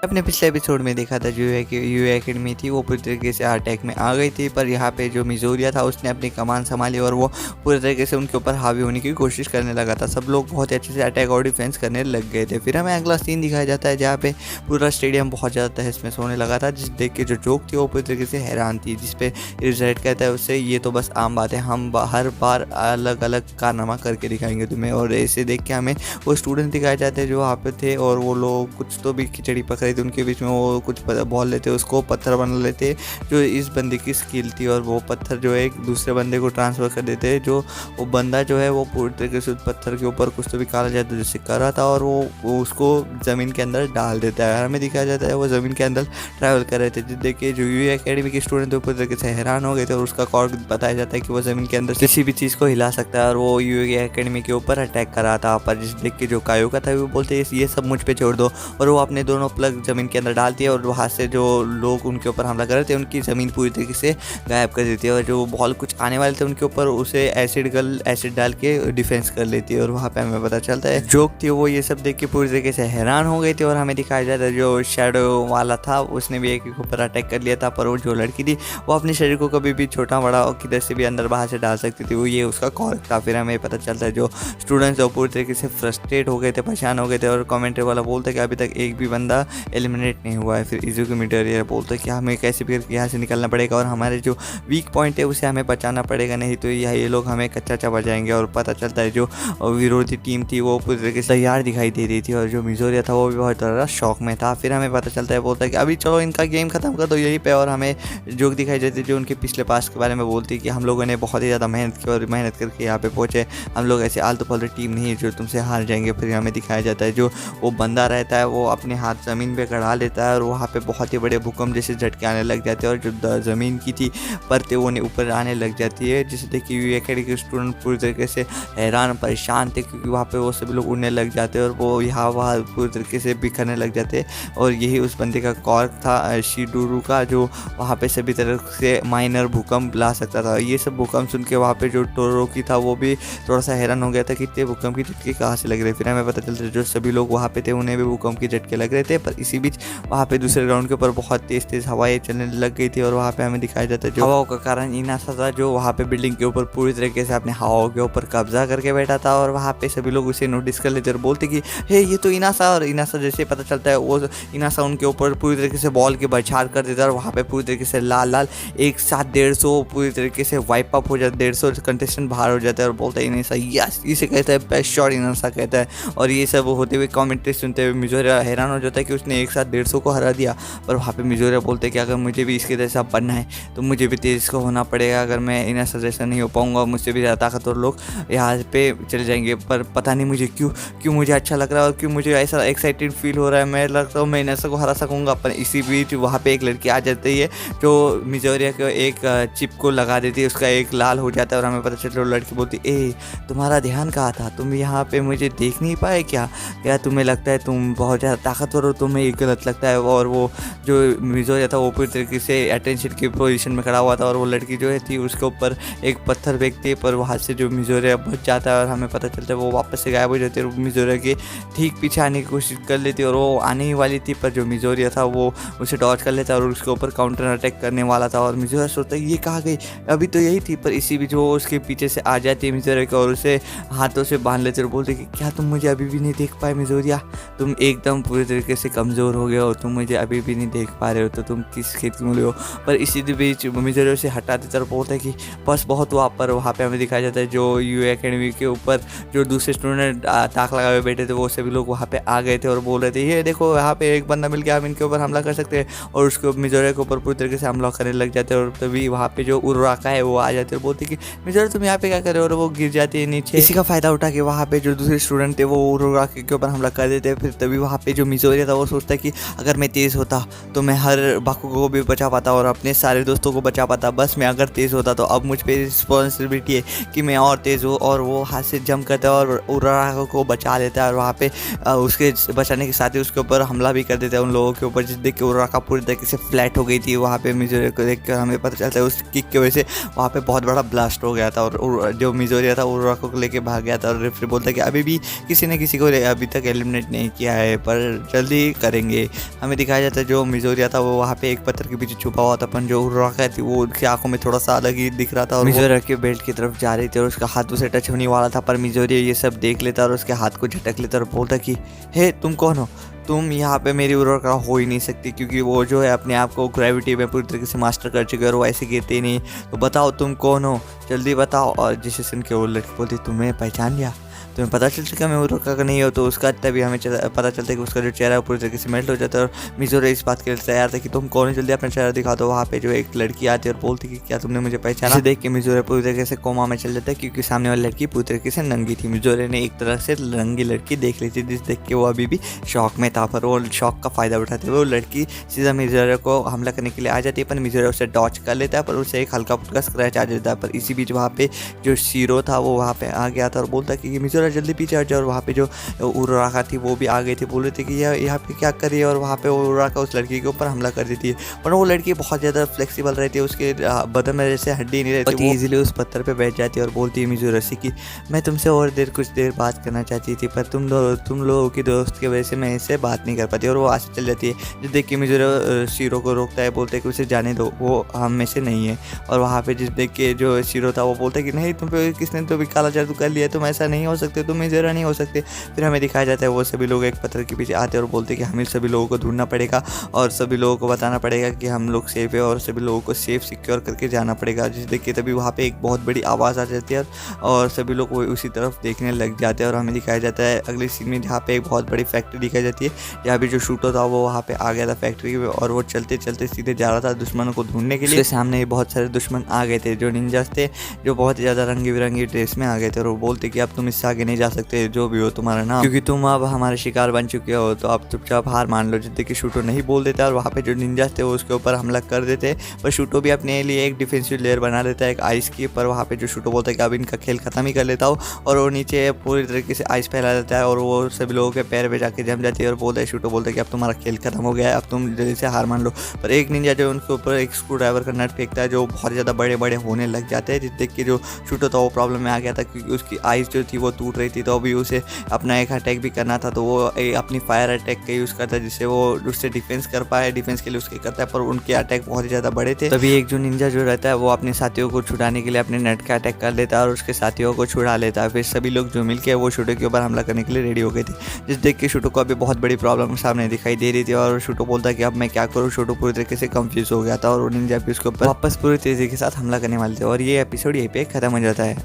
अपने पिछले एपिसोड में देखा था जो है कि यू एकेडमी थी वो पूरी तरीके से अटैक में आ गई थी, पर यहाँ पे जो मिजोरिया था उसने अपनी कमान संभाली और वो पूरी तरीके से उनके ऊपर हावी होने की कोशिश करने लगा था। सब लोग बहुत अच्छे से अटैक और डिफेंस करने लग गए थे। फिर हमें अगला सीन दिखाया जाता है जहाँ पे पूरा स्टेडियम बहुत ज़्यादा तहस महस होने लगा था, जिस देख के जो जोक थी वो पूरी तरीके से हैरान थी। जिसपे रिजल्ट कहता है उससे ये तो बस आम बात है, हम हर बार अलग अलग कारनामा करके दिखाएंगे तुम्हें। और ऐसे देख के हमें वो स्टूडेंट दिखाए जाते हैं जो वहाँ पे थे और वो लोग कुछ तो भी खिचड़ी पकड़ी थी उनके बीच में, वो कुछ बॉल लेते उसको पत्थर बना लेते जो इस बंदे की स्किल थी, और वो पत्थर जो है एक दूसरे बंदे को ट्रांसफ़र कर देते जो वो बंदा जो है वो पूरी तरीके से उस पत्थर के ऊपर कुछ तो भी काला जादू जैसे कर रहा था और वो उसको ज़मीन के अंदर डाल देता है। हमें दिखाया जाता है वो ज़मीन के अंदर ट्रैवल कर रहे थे, जिस देख के जो यू एकेडमी के स्टूडेंट थे पूरी तरीके से हैरान हो गए थे। और उसका कॉर्ड बताया जाता है कि वो ज़मीन के अंदर किसी भी चीज़ को हिला सकता है और वो यू एकेडमी के ऊपर अटैक कर रहा था। पर जिस देख के जो कायोका था वो बोलते ये सब मुझ पे छोड़ दो, और वो अपने दोनों प्लग ज़मीन के अंदर डालती है और वहाँ से जो लोग उनके ऊपर हमला कर रहे थे उनकी ज़मीन पूरी तरीके से गायब कर देती है। और जो बॉल कुछ आने वाले थे उनके ऊपर उसे एसिड डाल के डिफेंस कर लेती है। और वहाँ पे हमें पता चलता है जोक थी वो ये सब देख के पूरी तरीके से हैरान हो गई थी। और हमें दिखाया जाता है जो शैडो वाला था उसने भी एक के ऊपर अटैक कर लिया था, पर वो जो लड़की थी वो अपने शरीर को कभी भी छोटा बड़ा और किधर से भी अंदर बाहर से डाल सकती थी, वो ये उसका कॉर्क था। फिर हमें पता चलता है जो स्टूडेंट्स वो पूरी तरीके से फ्रस्ट्रेट हो गए थे, परेशान हो गए थे। और कमेंट्री वाला बोलते कि अभी तक एक भी बंदा एलिमिनेट नहीं हुआ है। फिर इजुकी मिडोरिया बोलते कि हमें कैसे भी करके यहाँ से निकलना पड़ेगा और हमारे जो वीक पॉइंट है उसे हमें बचाना पड़ेगा, नहीं तो ये लोग हमें कच्चा चबा जाएंगे। और पता चलता है जो विरोधी टीम थी वो पूरी तरीके से तैयार दिखाई दे रही थी और जो मिजोरिया था वो भी बहुत ज़्यादा शौक में था। फिर हमें पता चलता है बोलता है कि अभी चलो इनका गेम खत्म कर दो यहीं पे। और हमें जोक दिखाई जाती है जो उनके पिछले पास के बारे में बोलती है कि हम लोगों ने बहुत ही ज़्यादा मेहनत की और मेहनत करके यहाँ पे पहुँचे, हम लोग ऐसे आलतू फालतू टीम नहीं है जो तुमसे हार जाएंगे। फिर हमें दिखाया जाता है जो वो बंदा रहता है वो अपने हाथ ज़मीन पे गड़ा लेता है और वहाँ पे बहुत ही बड़े भूकंप जैसे झटके आने लग जाते हैं और जो ज़मीन की थी परतें वो ऊपर आने लग जाती है, जिसे देखिए यू एकेडमी के स्टूडेंट पूरी तरीके से हैरान परेशान थे क्योंकि वहाँ पे वो सभी लोग उड़ने लग जाते हैं और वो यहाँ वहाँ पूरी तरीके से बिखरने लग जाते हैं। और यही उस बंदे का कॉर्क था शिडुरु का, जो वहाँ पे सभी तरह से माइनर भूकंप ला सकता था। ये सब भूकंप सुन के वहाँ पे जो टोरोकी था वो भी थोड़ा सा हैरान हो गया था कि इतने भूकंप की झटके कहाँ से लग रहे। फिर हमें पता चलता है जो सभी लोग वहाँ पे थे उन्हें भी भूकंप के झटके लग रहे थे, पर इसी बीच वहाँ पे दूसरे ग्राउंड के ऊपर बहुत तेज हवाएं चलने लग गई थी। और वहाँ पे हमें दिखाया जाता है जो हवाओं का कारण इनासा था जो वहाँ पे बिल्डिंग के ऊपर पूरी तरीके से अपने हवाओं के ऊपर कब्जा करके बैठा था। और वहाँ पे सभी लोग उसे नोटिस कर लेते और बोलते कि हे ये तो इनासा। और इनासा जैसे पता चलता है वो इनासा उनके ऊपर पूरी तरीके से बॉल के बौछार कर देता है और वहाँ पे पूरी तरीके से लाल एक साथ 150 पूरी तरीके से वाइप अप हो जाता है, 150 कंटेस्टेंट बाहर हो जाता है। और बोलता है इनासा यस, इसे कहता है बेस्ट शॉट इनासा कहता है। और ये सब होते हुए कमेंट्री सुनते हुए मिजोरिया हैरान हो जाता है कि उसने एक साथ 150 को हरा दिया। पर वहाँ पे मिजोरिया बोलते हैं कि अगर मुझे भी इसके जैसा बनना है तो मुझे भी तेज को होना पड़ेगा, अगर मैं इनासा जैसा नहीं हो पाऊँगा मुझसे भी ज़्यादा ताकतवर लोग यहाँ पे चले जाएंगे। पर पता नहीं मुझे क्यों मुझे अच्छा लग रहा है और क्यों मुझे ऐसा एक्साइटेड फील हो रहा है, मैं लगता हूँ मैं इनासा को हरा सकूँगा। पर इसी बीच वहाँ पे एक लड़की आ जाती है जो मिजोरिया को एक चिप को लगा देती है, उसका एक लाल हो जाता है। और हमें पता चलता है लड़की बोलती ए तुम्हारा ध्यान कहाँ था, तुम यहाँ पे मुझे देख नहीं पाए क्या तुम्हें लगता है तुम बहुत ज़्यादा ताकतवर हो, तुम्हें ये गलत लगता है। और वो जो मिजोरिया था वो पूरी तरीके से अटेंशन की पोजीशन में खड़ा हुआ था और वो लड़की जो है थी उसके ऊपर एक पत्थर फेंकती है, पर वहाँ से जो मिजोरिया बच जाता है और हमें पता चलता है वो वापस से गायब हो जाती है और मिजोरिया के ठीक पीछे आने की कोशिश कर लेती है। और वो आने ही वाली थी पर जो मिजोरिया था वो उसे डॉज कर लेता है और उसके ऊपर काउंटर अटैक करने वाला था। और मिजोरिया सोचता है ये कहाँ गई, अभी तो यही थी। पर इसी बीच वो उसके पीछे से आ जाती है मिजोरिया को और उसे हाथों से बांध लेते और बोलते कि क्या तुम मुझे अभी भी नहीं देख पाए मिजोरिया, तुम एकदम पूरी तरीके से कमज़ोर हो गए हो, तुम मुझे अभी भी नहीं देख पा रहे हो, तो तुम किस खेत में हो। पर इसी बीच मिजोरिया से हटा देता और बोलता है कि बस बहुत हुआ। पर वहाँ पे हमें दिखाया जाता है जो यू एकेडमी के ऊपर जो दूसरे स्टूडेंट ताक लगाए हुए बैठे थे वो सभी लोग वहाँ पे आ गए थे और बोल रहे थे ये देखो यहाँ पे एक बंदा मिल गया, हम इनके ऊपर हमला कर सकते हैं। और उसको मिजोरिया के ऊपर पूरी तरीके से हमला करने लग जाते हैं। और तभी वहाँ पे जो उर्राका है वो आ जाते हैं और बोलते कि मिजोरिया तुम यहाँ पे क्या कर रहे हो, और वो गिर जाती है नीचे। इसी का फायदा उठा के वहाँ पे जो दूसरे स्टूडेंट थे वो उर्राका के ऊपर हमला कर देते हैं। फिर तभी वहाँ पे जो मिजोरिया था वो सोचता है कि अगर मैं तेज़ होता तो मैं हर बाकुगो को भी बचा पाता और अपने सारे दोस्तों को बचा पाता, बस मैं अगर तेज़ होता तो अब मुझ पे रिस्पॉन्सिबिलिटी है कि मैं और तेज़ हूँ। और वो हाथ से जंप करता है और उर्राका को बचा लेता है और वहाँ पे उसके बचाने के साथ ही उसके ऊपर हमला भी कर देता है उन लोगों के ऊपर, जिस देख के उर्राका पूरी तरीके से फ्लैट हो गई थी। वहाँ पे मिजोरिया को देख कर हमें पता चलता है उस किक की वजह से वहाँ पे बहुत बड़ा ब्लास्ट हो गया था और जो मिजोरिया था उर्राका को लेके भाग गया था। और रेफरी बोलता है कि अभी भी किसी ने किसी को अभी तक एलिमिनेट नहीं किया है पर जल्दी कर करेंगे। हमें दिखाया जाता है जो मिजोरिया था वो वहाँ पे एक पत्थर के पीछे छुपा हुआ था, अपन जो उराका थी वो उसकी आंखों में थोड़ा सा अलग ही दिख रहा था और मिजोरिया के बेल्ट की तरफ जा रही थी और उसका हाथ उसे टच होने वाला था, पर मिजोरिया ये सब देख लेता और उसके हाथ को झटक लेता और बोलता कि हे तुम कौन हो, तुम यहाँ पे मेरी उर्वरका हो ही नहीं सकती, क्योंकि वो जो है अपने आप को ग्रेविटी में पूरी तरीके से मास्टर कर चुके और वो ऐसे गिरते ही नहीं। तो बताओ तुम कौन हो, जल्दी बताओ। और जिसे सुन के वो लड़की बोलती तुम्हें पहचान लिया, तुम्हें पता चल चुका मैं उर्वरका का नहीं हो। तो उसका तभी हमें पता चलता है कि उसका जो चेहरा है पूरी तरीके से मेल्ट हो जाता है और मिजोरिया इस बात के लिए तैयार था कि तुम कौन हो, जल्दी अपना चेहरा दिखा दो। वहाँ पे जो एक लड़की आती है और बोलती कि क्या तुमने मुझे पहचाना। इसे देख के मिजोरिया पूरी तरीके से कोमा में चल जाता है, क्योंकि सामने वाली लड़की पूरी तरीके से नंगी थी। मिजोरिया ने एक तरह से नंगी लड़की देख ली थी, जिस देख के वो अभी भी शौक में था, पर वो शौक का फायदा उठाते हुए वो लड़की सीधा मिजोरिया को हमला करने के लिए आ जाती है, पर मिजोरिया उसे डॉच कर लेता है, पर उसे एक हल्का फुल्का स्क्रैच आ जाता है। पर इसी बीच वहाँ पे जो शीरो था वो वहाँ पे आ गया था और बोलता कि मिजोरिया जल्दी पीछे हट जाओ। और वहाँ पे जो उर्वरका थी वो भी आ गई थी, बोल रही थी कि यह यहाँ पे क्या कर रही है, और वहाँ पे उर्वरका उस लड़की के ऊपर हमला कर देती है। पर वो लड़की बहुत ज़्यादा फ्लेक्सिबल रहती है, उसके बदन में जैसे हड्डी नहीं रहती, वो ईजिली उस पत्थर पे बैठ जाती है और बोलती है मिजोरिया से कि मैं तुमसे और कुछ देर बात करना चाहती थी, पर तुम लोगों की दोस्त की वजह से मैं इससे बात नहीं कर पाती। और वो आगे चल जाती है, जो देख के मिजोरिया शीरो को रोकता है, बोलते है कि उसे जाने दो, वो हम में से नहीं है। और वहाँ पे जिस देख के जो शीरो था वो बोलता है कि नहीं तुम पे किसने तो भी काला जादू कर लिया, तुम ऐसा नहीं हो सकते, तुम मिजोरिया नहीं हो सकते। फिर हमें दिखाया जाता है वो सभी लोग एक पत्थर के पीछे आते हैं और बोलते हैं कि हमें सभी लोगों को ढूंढना पड़ेगा और सभी लोगों को बताना पड़ेगा कि हम लोग सेफ है और सभी लोगों को सेफ सिक्योर करके जाना पड़ेगा। जिस देख के तभी वहाँ पे एक बहुत बड़ी आवाज़ आ जाती है और सभी लोग वो उसी तरफ देखने लग जाते हैं। और हमें दिखाया जाता है अगले सीन में जहाँ पे एक बहुत बड़ी फैक्ट्री दिखाई जाती है, जहाँ भी जो शूटर था वो वहाँ पे आ गया था फैक्ट्री में और वो चलते चलते सीधे जा रहा था दुश्मनों को ढूंढने के लिए। सामने ही बहुत सारे दुश्मन आ गए थे जो निंजास थे, जो बहुत ही ज़्यादा रंगी बिरंगी ड्रेस में आ गए थे और वो बोलते कि अब तुम इससे आगे नहीं जा सकते, जो भी हो तुम्हारा नाम, क्योंकि तुम अब हमारे शिकार बन चुके हो, तो अब चुपचाप हार मान लो। जितने कि शूटो नहीं बोल देता और वहाँ पे जो निंजास थे वो उसके ऊपर हमला कर देते, पर शूटो भी अपने लिए एक डिफेंसिव लेयर बना लेता है एक आइस की। पर वहाँ पे जो शूटो बोलता है कि अब इनका खेल खत्म ही कर लेता हूँ, और वो नीचे पूरी तरीके से आइस फैला देता है और वो सभी लोगों के पैर पे जाके जम जाती है और बोलता है शूटो बोलता है कि अब तुम्हारा खेल खत्म हो गया है, अब तुम जल्दी से हार मान लो। पर एक निंजा जो उनके ऊपर एक स्क्रू ड्राइवर का नट फेंकता है जो बहुत ज़्यादा बड़े बड़े होने लग जाते हैं, जिस देख के जो शूटो था वो प्रॉब्लम में आ गया था, क्योंकि उसकी आइस जो थी वो टूट रही थी। तो अभी उसे अपना एक अटैक भी करना था, तो वो अपनी फायर अटैक का यूज़ करता है जिससे वो उससे डिफेंस कर पाए, डिफेंस के लिए उसके करता है, पर उनके अटैक बहुत ही ज़्यादा बड़े थे। तभी एक जो निंजा जो रहता है वो अपने साथियों को छुड़ाने के लिए अपने नेट का अटैक कर लेता है और उसके साथियों को छुड़ा लेता है। फिर सभी लोग जो मिलकर वो शूटो के ऊपर हमला करने के लिए रेडी हो गए थे, जिस देख के शूटो को अभी बहुत बड़ी प्रॉब्लम सामने दिखाई दे रही थी और शूटो बोलता है कि अब मैं क्या करूँ। शूटो पूरी तरीके से कंफ्यूज हो गया था और निंजा भी उसके ऊपर वापस पूरी तेज़ी के साथ हमला करने वाले थे और ये एपिसोड यहीं पे खत्म हो जाता है।